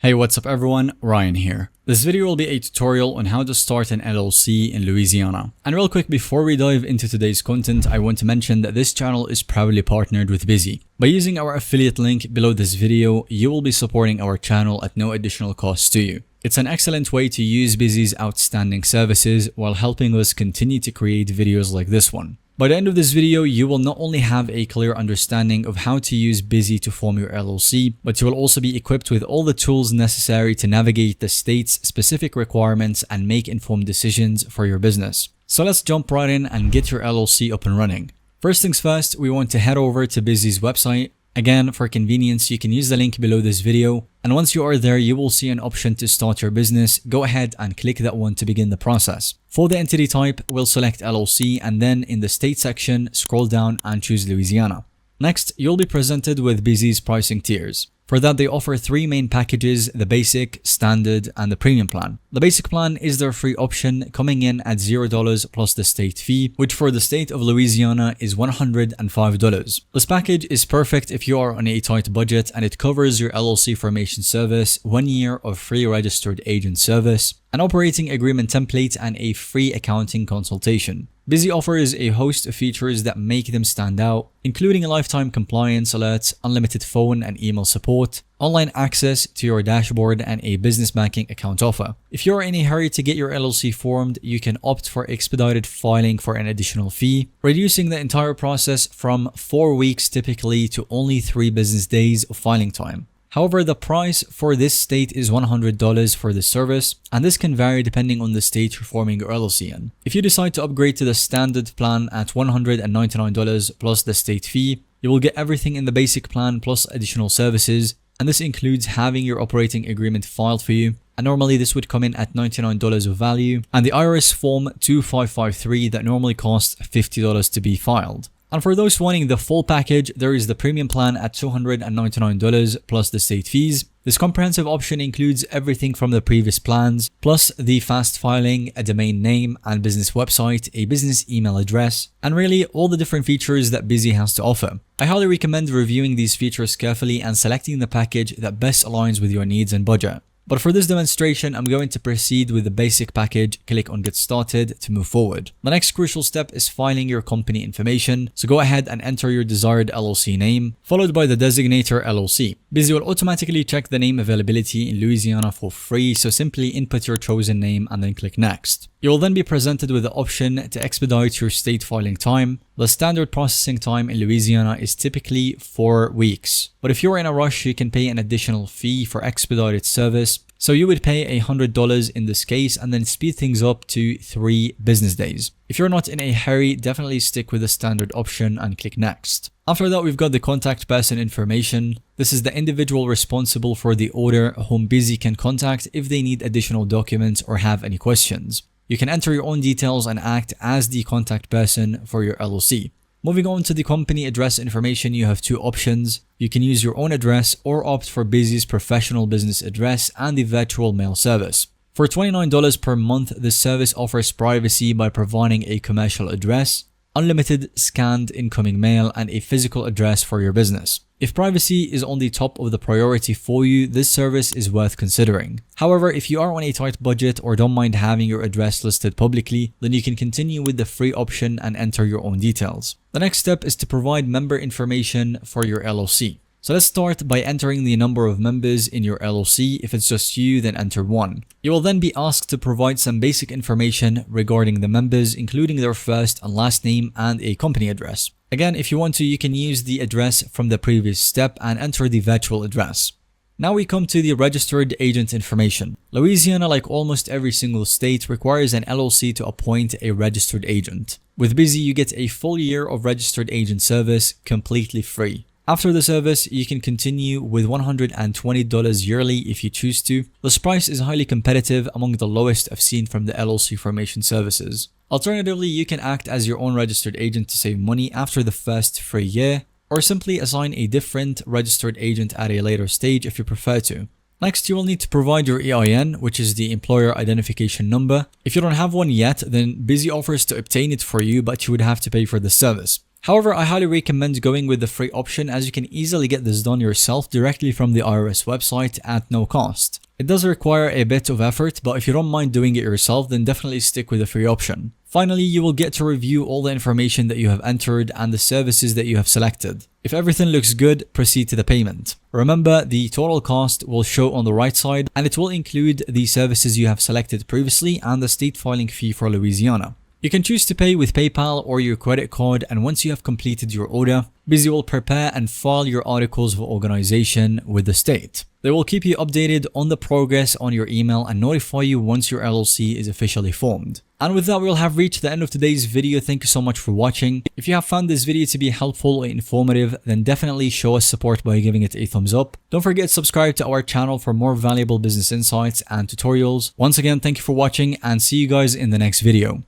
Hey, what's up everyone, Ryan here. This video will be a tutorial on how to start an LLC in Louisiana. And real quick, before we dive into today's content, I want to mention that this channel is proudly partnered with Bizee. By using our affiliate link below this video, you will be supporting our channel at no additional cost to you. It's an excellent way to use Bizee's outstanding services while helping us continue to create videos like this one. By the end of this video, you will not only have a clear understanding of how to use Bizee to form your LLC, but you will also be equipped with all the tools necessary to navigate the state's specific requirements and make informed decisions for your business. So let's jump right in and get your LLC up and running. First things first, we want to head over to Bizee's website. Again, for convenience, you can use the link below this video. And once you are there, you will see an option to start your business. Go ahead and click that one to begin the process. For the entity type, we'll select LLC and then in the state section, scroll down and choose Louisiana. Next, you'll be presented with Bizee's pricing tiers. For that, they offer three main packages: the basic, standard, and the premium plan. The basic plan is their free option, coming in at $0 plus the state fee, which for the state of Louisiana is $105. This package is perfect if you are on a tight budget, and it covers your LLC formation service, 1 year of free registered agent service, an operating agreement template, and a free accounting consultation. Bizee offers a host of features that make them stand out, including lifetime compliance alerts, unlimited phone and email support, online access to your dashboard, and a business banking account offer. If you're in a hurry to get your LLC formed, you can opt for expedited filing for an additional fee, reducing the entire process from 4 weeks typically to only 3 business days of filing time. However, the price for this state is $100 for this service, and this can vary depending on the state you're forming your LLC in. If you decide to upgrade to the standard plan at $199 plus the state fee, you will get everything in the basic plan plus additional services, and this includes having your operating agreement filed for you. And normally this would come in at $99 of value, and the IRS form 2553 that normally costs $50 to be filed. And for those wanting the full package, there is the premium plan at $299 plus the state fees. This comprehensive option includes everything from the previous plans, plus the fast filing, a domain name and business website, a business email address, and really all the different features that Bizee has to offer. I highly recommend reviewing these features carefully and selecting the package that best aligns with your needs and budget. But for this demonstration, I'm going to proceed with the basic package. Click on Get Started to move forward. The next crucial step is filing your company information. So go ahead and enter your desired LLC name, followed by the designator LLC. Bizee will automatically check the name availability in Louisiana for free, so simply input your chosen name and then click Next. You will then be presented with the option to expedite your state filing time. The standard processing time in Louisiana is typically 4 weeks. But if you're in a rush, you can pay an additional fee for expedited service. So you would pay $100 in this case and then speed things up to 3 business days. If you're not in a hurry, definitely stick with the standard option and click Next. After that, we've got the contact person information. This is the individual responsible for the order whom Bizee can contact if they need additional documents or have any questions. You can enter your own details and act as the contact person for your LLC. Moving on to the company address information, you have 2 options. You can use your own address or opt for Bizee's professional business address and the virtual mail service. For $29 per month, this service offers privacy by providing a commercial address, unlimited scanned incoming mail, and a physical address for your business. If privacy is on the top of the priority for you, this service is worth considering. However, if you are on a tight budget or don't mind having your address listed publicly, then you can continue with the free option and enter your own details. The next step is to provide member information for your LLC. So let's start by entering the number of members in your LLC. If it's just you, then enter 1. You will then be asked to provide some basic information regarding the members, including their first and last name and a company address. Again, if you want to, you can use the address from the previous step and enter the virtual address. Now we come to the registered agent information. Louisiana, like almost every single state, requires an LLC to appoint a registered agent. With Bizee, you get a full year of registered agent service completely free. After the service, you can continue with $120 yearly if you choose to. This price is highly competitive, among the lowest I've seen from the LLC formation services. Alternatively, you can act as your own registered agent to save money after the first free year, or simply assign a different registered agent at a later stage if you prefer to. Next, you will need to provide your EIN, which is the Employer Identification Number. If you don't have one yet, then Bizee offers to obtain it for you, but you would have to pay for the service. However, I highly recommend going with the free option, as you can easily get this done yourself directly from the IRS website at no cost. It does require a bit of effort, but if you don't mind doing it yourself, then definitely stick with the free option. Finally, you will get to review all the information that you have entered and the services that you have selected. If everything looks good, proceed to the payment. Remember, the total cost will show on the right side, and it will include the services you have selected previously and the state filing fee for Louisiana. You can choose to pay with PayPal or your credit card, and once you have completed your order, Bizee will prepare and file your articles of organization with the state. They will keep you updated on the progress on your email and notify you once your LLC is officially formed. And with that, we'll have reached the end of today's video. Thank you so much for watching. If you have found this video to be helpful or informative, then definitely show us support by giving it a thumbs up. Don't forget to subscribe to our channel for more valuable business insights and tutorials. Once again, thank you for watching, and see you guys in the next video.